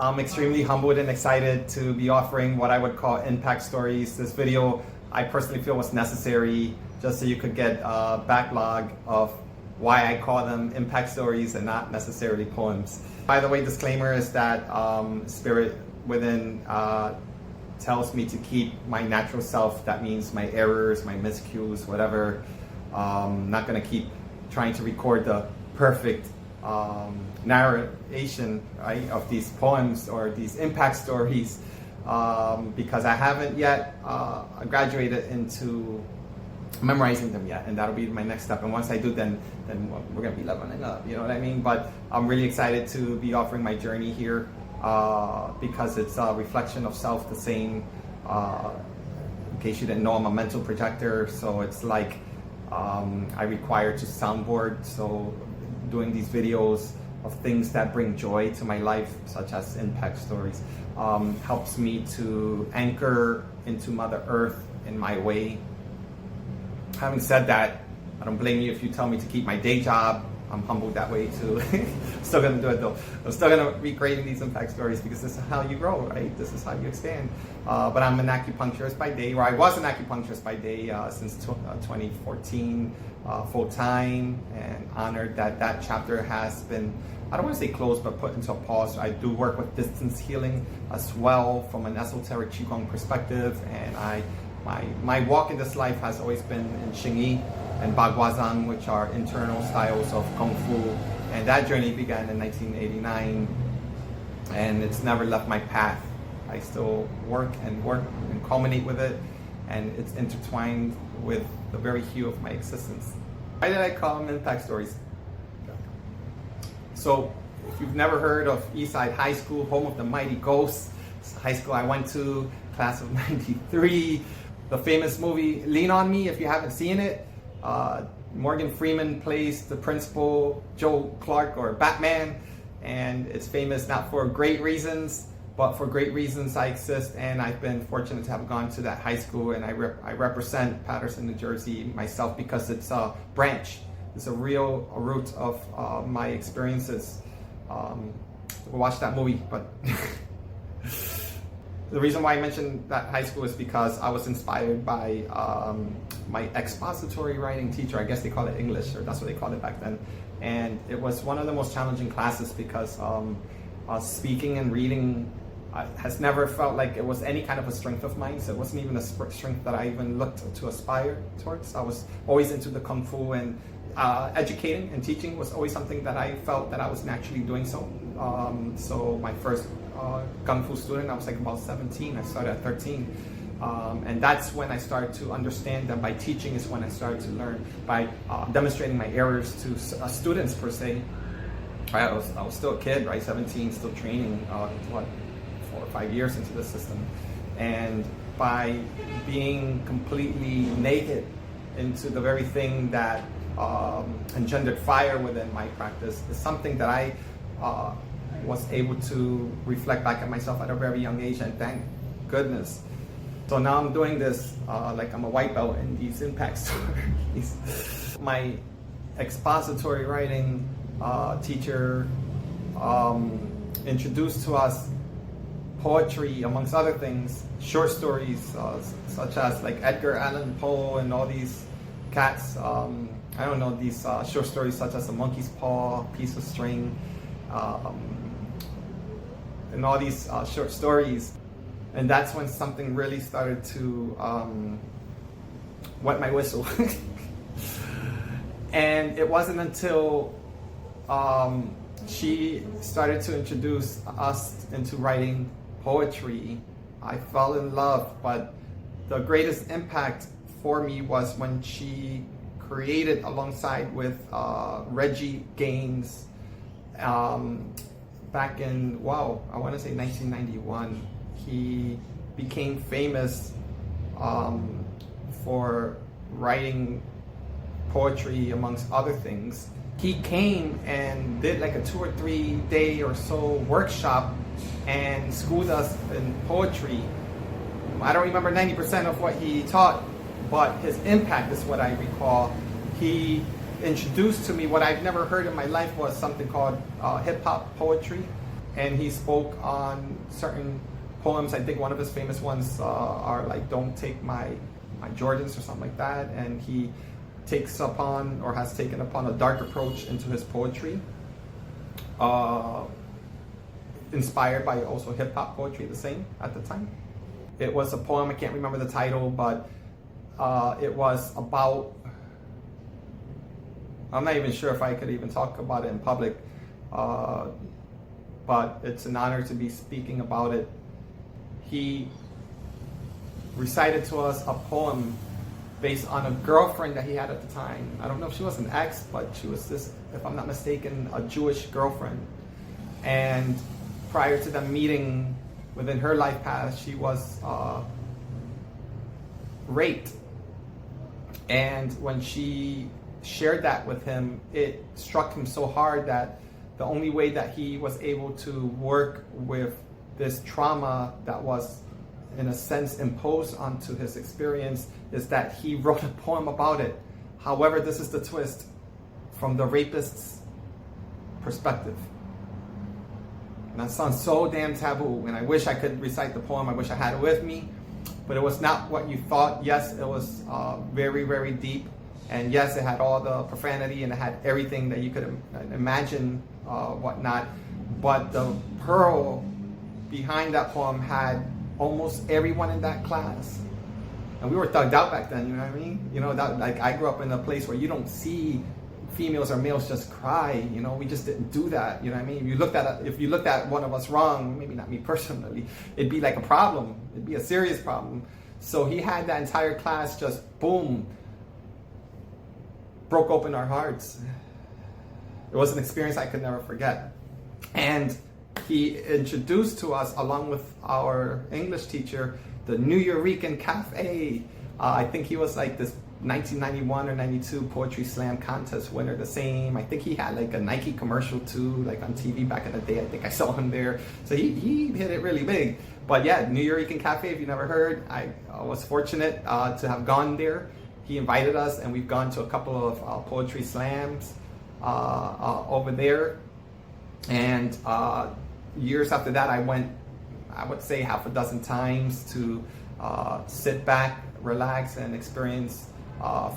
I'm extremely humbled and excited to be offering what I would call impact stories. This video I personally feel was necessary just so you could get a backlog of why I call them impact stories and not necessarily poems. By the way, disclaimer is that Spirit Within tells me to keep my natural self. That means my errors, my miscues, whatever. Not gonna keep trying to record the perfect narration, right, of these poems or these impact stories because I haven't yet graduated into memorizing them yet, and that'll be my next step. And once I do, then we're gonna be leveling up, you know what I mean? But I'm really excited to be offering my journey here because it's a reflection of self, the same. In case you didn't know, I'm a mental projector, so it's like I require to soundboard. So doing these videos of things that bring joy to my life, such as impact stories, helps me to anchor into Mother Earth in my way. Having said that, I don't blame you if you tell me to keep my day job. I'm humbled that way too. Still gonna do it though. I'm still gonna be creating these impact stories because this is how you grow, right? This is how you expand. But I'm an acupuncturist by day, or I was an acupuncturist by day since 2014, full-time, and honored that chapter has been, I don't want to say closed, but put into a pause. I do work with distance healing as well from an esoteric Qigong perspective, and my walk in this life has always been in Xingyi and Baguazhang, which are internal styles of Kung Fu. And that journey began in 1989, and it's never left my path. I still work and culminate with it, and it's intertwined with the very hue of my existence. Why did I call them impact stories? So, if you've never heard of Eastside High School, home of the mighty ghosts, it's the high school I went to, class of 93. The famous movie Lean on Me, if you haven't seen it, Morgan Freeman plays the principal, Joe Clark, or Batman, and it's famous not for great reasons, but for great reasons I exist. And I've been fortunate to have gone to that high school, and I represent Paterson, New Jersey myself because it's a branch. It's a real root of my experiences. Watch that movie, but the reason why I mentioned that high school is because I was inspired by my expository writing teacher. I guess they call it English, or that's what they called it back then. And it was one of the most challenging classes because speaking and reading has never felt like it was any kind of a strength of mine. So it wasn't even a strength that I even looked to aspire towards. I was always into the Kung Fu, and educating and teaching was always something that I felt that I was naturally doing so. So my first Kung Fu student, I was like about 17. I started at 13. And that's when I started to understand that by teaching is when I started to learn, by demonstrating my errors to students per se. I was still a kid, right? 17, still training, 4 or 5 years into the system. And by being completely naked into the very thing that engendered fire within my practice is something that I was able to reflect back at myself at a very young age, and thank goodness. So now I'm doing this like I'm a white belt in these impact stories. My expository writing teacher introduced to us poetry, amongst other things, short stories such as like Edgar Allan Poe and all these cats. I don't know, these short stories such as A Monkey's Paw, Piece of String, and all these short stories. And that's when something really started to wet my whistle. And it wasn't until she started to introduce us into writing poetry, I fell in love. But the greatest impact for me was when she created, alongside with Reggie Gaines, back in, I want to say 1991. He became famous for writing poetry, amongst other things. He came and did like a 2 or 3 day or so workshop and schooled us in poetry. I don't remember 90% of what he taught, but his impact is what I recall. He introduced to me what I've never heard in my life was something called hip-hop poetry. and he spoke on certain poems. I think one of his famous ones are like "Don't Take My Jordans" or something like that, and he takes upon or has taken upon a dark approach into his poetry, inspired by also hip-hop poetry, the same at the time. It was a poem, I can't remember the title, but it was about, I'm not even sure if I could even talk about it in public, but it's an honor to be speaking about it. He recited to us a poem based on a girlfriend that he had at the time. I don't know if she was an ex, but she was this, if I'm not mistaken, a Jewish girlfriend. And prior to them meeting, within her life path, she was raped. And when she shared that with him, it struck him so hard that the only way that he was able to work with this trauma that was, in a sense, imposed onto his experience is that he wrote a poem about it. However, this is the twist, from the rapist's perspective. And that sounds so damn taboo, and I wish I could recite the poem. I wish I had it with me, but it was not what you thought. Yes, it was very, very deep, and yes, it had all the profanity and it had everything that you could imagine, whatnot. But the pearl behind that poem had almost everyone in that class. And we were thugged out back then, you know what I mean? You know, that, like, I grew up in a place where you don't see females or males just cry, you know, we just didn't do that, you know what I mean? If you looked at one of us wrong, maybe not me personally, it'd be like a problem, it'd be a serious problem. So he had that entire class just, boom, broke open our hearts. It was an experience I could never forget. And he introduced to us, along with our English teacher, the Nuyorican Cafe. I think he was like this 1991 or 92 Poetry Slam contest winner, the same. I think he had like a Nike commercial too, like on TV back in the day. I think I saw him there. So he hit it really big. But yeah, Nuyorican Cafe, if you never heard, I was fortunate to have gone there. He invited us, and we've gone to a couple of Poetry Slams over there. And years after that, I went, I would say, half a dozen times to sit back, relax, and experience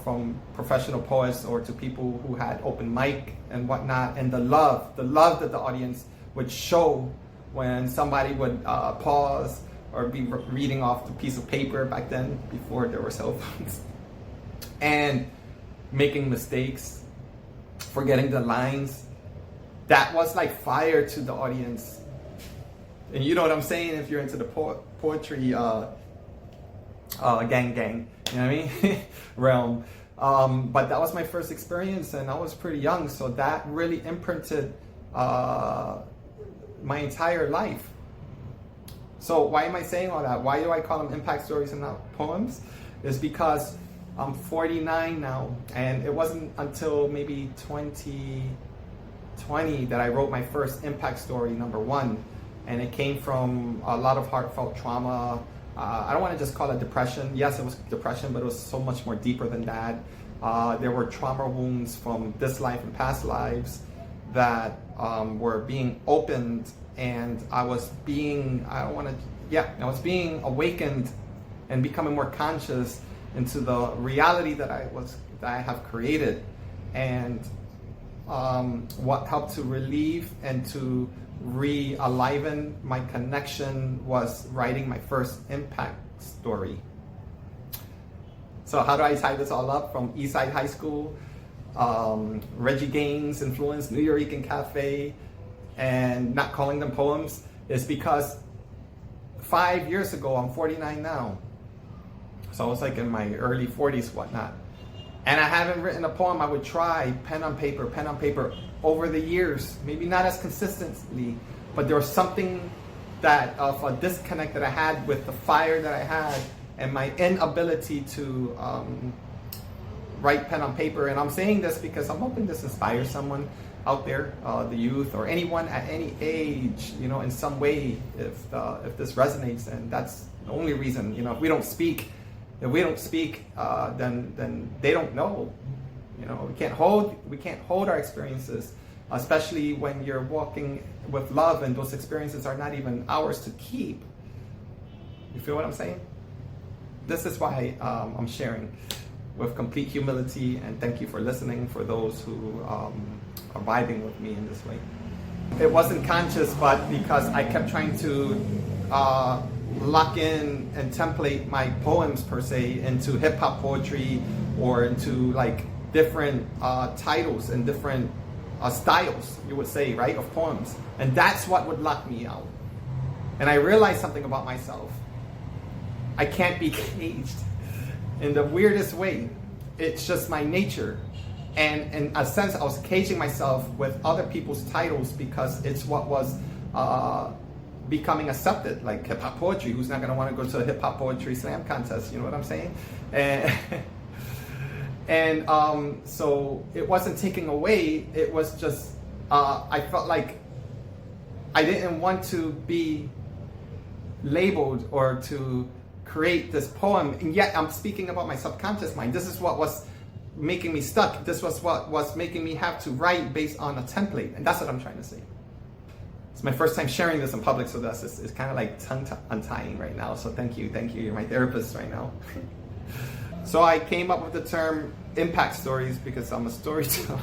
from professional poets or to people who had open mic and whatnot, and the love that the audience would show when somebody would pause or be reading off the piece of paper back then, before there were cell phones, and making mistakes, forgetting the lines. That was like fire to the audience. And you know what I'm saying, if you're into the poetry gang, you know what I mean, realm. But that was my first experience, and I was pretty young, so that really imprinted my entire life. So why am I saying all that? Why do I call them impact stories and not poems? Is because I'm 49 now, and it wasn't until maybe 2020 that I wrote my first impact story, number one. And it came from a lot of heartfelt trauma. I don't want to just call it depression. Yes, it was depression, but it was so much more deeper than that. There were trauma wounds from this life and past lives that were being opened, and I was being awakened and becoming more conscious into the reality that I have created. And what helped to relieve and to re-aliven my connection was writing my first impact story. So how do I tie this all up? From Eastside High School, Reggie Gaines influence, Nuyorican Cafe, and not calling them poems, is because 5 years ago, I'm 49 now, so I was like in my early 40s, whatnot, and I haven't written a poem. I would try pen on paper over the years, maybe not as consistently, but there was something that of a disconnect that I had with the fire that I had and my inability to write pen on paper. And I'm saying this because I'm hoping this inspires someone out there, the youth or anyone at any age, you know, in some way, if this resonates. And that's the only reason, you know, if we don't speak, then they don't know. You know, we can't hold our experiences, especially when you're walking with love, and those experiences are not even ours to keep. You feel what I'm saying? This is why I'm sharing with complete humility, and thank you for listening for those who are vibing with me in this way. It wasn't conscious, but because I kept trying to lock in and template my poems per se into hip-hop poetry or into like different titles and different styles, you would say, right, of poems. And that's what would lock me out. And I realized something about myself. I can't be caged in the weirdest way. It's just my nature. And in a sense, I was caging myself with other people's titles because it's what was becoming accepted, like hip-hop poetry. Who's not going to want to go to a hip-hop poetry slam contest? You know what I'm saying? And so it wasn't taking away. It was just, I felt like I didn't want to be labeled or to create this poem, and yet I'm speaking about my subconscious mind. This is what was making me stuck. This was what was making me have to write based on a template, and that's what I'm trying to say. It's my first time sharing this in public, so it's kind of like tongue untying right now. So thank you. You're my therapist right now. So I came up with the term impact stories because I'm a storyteller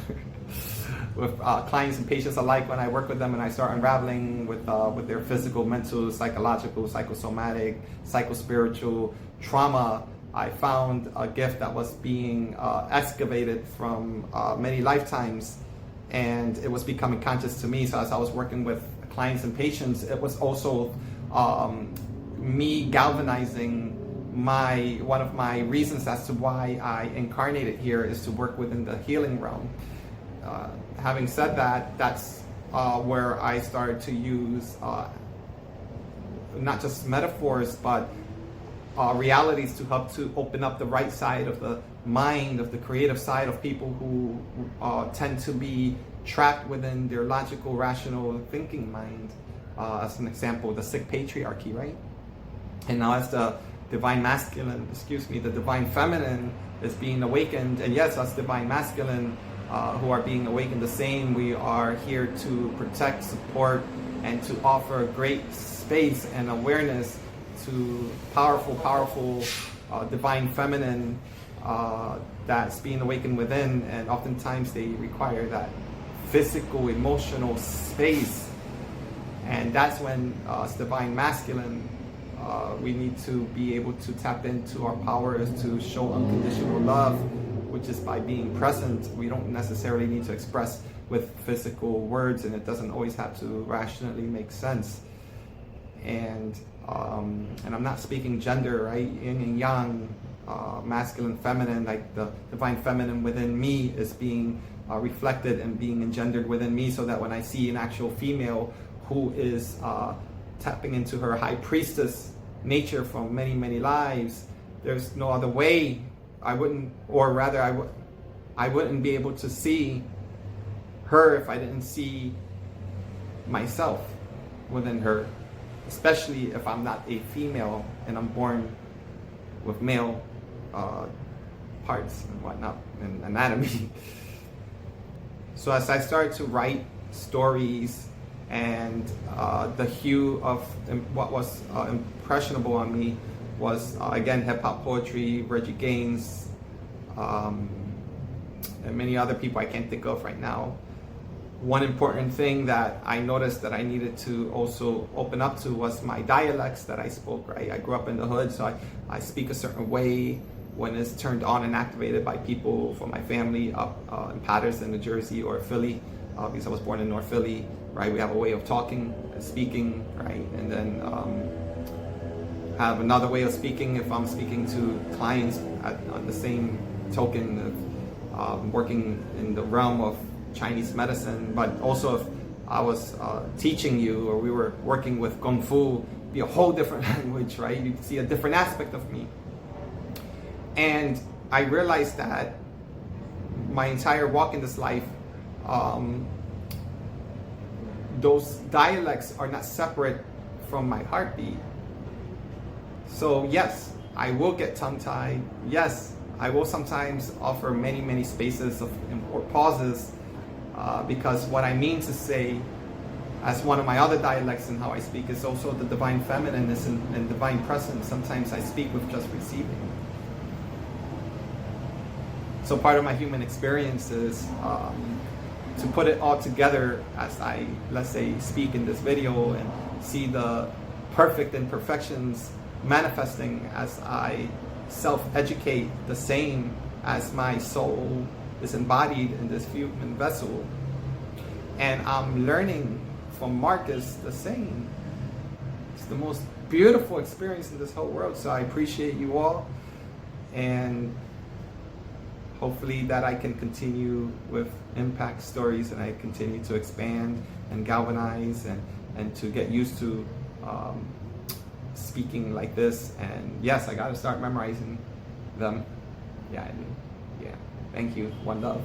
with clients and patients alike. When I work with them and I start unraveling with their physical, mental, psychological, psychosomatic, psychospiritual trauma, I found a gift that was being excavated from many lifetimes, and it was becoming conscious to me. So as I was working with clients and patients, it was also me galvanizing one of my reasons as to why I incarnated here is to work within the healing realm. Having said that, that's where I started to use not just metaphors, but realities to help to open up the right side of the mind, of the creative side of people who tend to be trapped within their logical, rational thinking mind. As an example, the sick patriarchy, right? And now as the divine masculine, the divine feminine is being awakened, and yes, us divine masculine who are being awakened the same, we are here to protect, support, and to offer great space and awareness to powerful divine feminine that's being awakened within, and oftentimes they require that physical, emotional space, and that's when as divine masculine we need to be able to tap into our powers to show unconditional love, which is by being present. We don't necessarily need to express with physical words, and it doesn't always have to rationally make sense. And I'm not speaking gender, right? Yin and yang, masculine, feminine, like the divine feminine within me is being reflected and being engendered within me, so that when I see an actual female who is tapping into her high priestess nature from many lives, there's no other way I wouldn't be able to see her if I didn't see myself within her, especially if I'm not a female and I'm born with male parts and whatnot and anatomy. So as I started to write stories, and the hue of what was impressionable on me was again hip-hop poetry, Reggie Gaines, and many other people I can't think of right now. One important thing that I noticed that I needed to also open up to was my dialects that I spoke, right? I grew up in the hood, so I speak a certain way when it's turned on and activated by people from my family up in Patterson, New Jersey, or Philly, because I was born in North Philly, right? We have a way of talking and speaking, right? And then have another way of speaking if I'm speaking to clients on the same token of working in the realm of Chinese medicine, but also if I was teaching you or we were working with Kung Fu, be a whole different language, right? You can see a different aspect of me. And I realized that my entire walk in this life, those dialects are not separate from my heartbeat. So yes, I will get tongue-tied. Yes, I will sometimes offer many spaces of or pauses because what I mean to say as one of my other dialects in how I speak is also the divine feminineness and divine presence. Sometimes I speak with just receiving. So part of my human experience is to put it all together as I, let's say, speak in this video and see the perfect imperfections manifesting as I self-educate the same as my soul is embodied in this human vessel. And I'm learning from Marcus the same. It's the most beautiful experience in this whole world. So I appreciate you all, and hopefully that I can continue with impact stories, and I continue to expand and galvanize and to get used to speaking like this. And yes, I got to start memorizing them. Yeah, I do. Yeah. Thank you. One love.